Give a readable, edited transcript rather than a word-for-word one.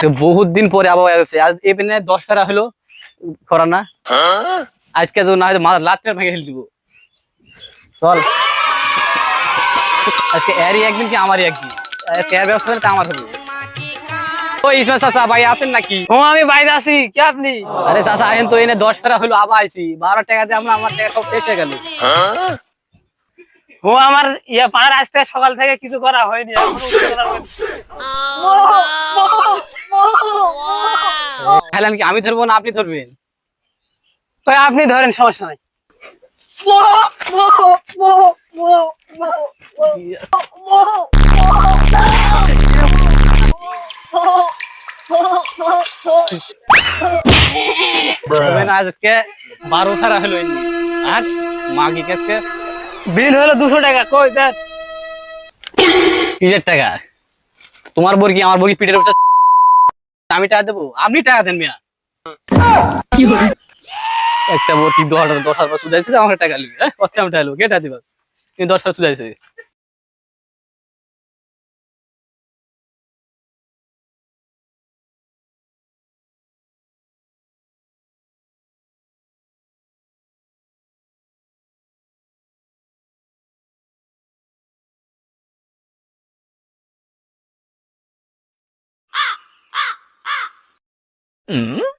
তো বহুত দিন পরে আবহাওয়া হচ্ছে, আজ এখানে 10 ফেরা হলো করা না। আজকে তো না হয় মাথা লাত ভেঙে ফেল দিব। চল আজকে এরই একদিন কি আমারই একদিন, আজকে এর ব্যবস্থা হবে না আমার হবে। ওই ইসমাইল চাচা ভাই আছেন নাকি? ও আমি বাইরে আছি, কে আপনি? আরে চাচা আছেন তো, এনে 10 ফেরা হলো আবার আইছি, 12 টাকা দিয়ে আমার টাকা সব শেষ হয়ে গেল। ও আমার পাড়ার আসতে সকাল থেকে কিছু করা হয়নি, এখনো উঠে করা হয়নি। খাইলেন কি? আমি ধরবো না আপনি ধরবেন? ওই আপনি ধরেন, সমস্যা নাই। আজকে 12 ফেরা হলো এমনি। আর মাগি কেসকে বিল হলো 200 টাকা, কই দেন? কিসের টাকা? তোমার বর্গি আমার বর্গি পিঠের উপর আমি টাকা দেবো? আপনি টাকা দেন মিয়া। একটা বর্গি 10,000 সুদাইছে, আমার টাকা লিখবে। কত আমি টাকা কেটা দিবা? তুমি 10,000 সুদাইছে।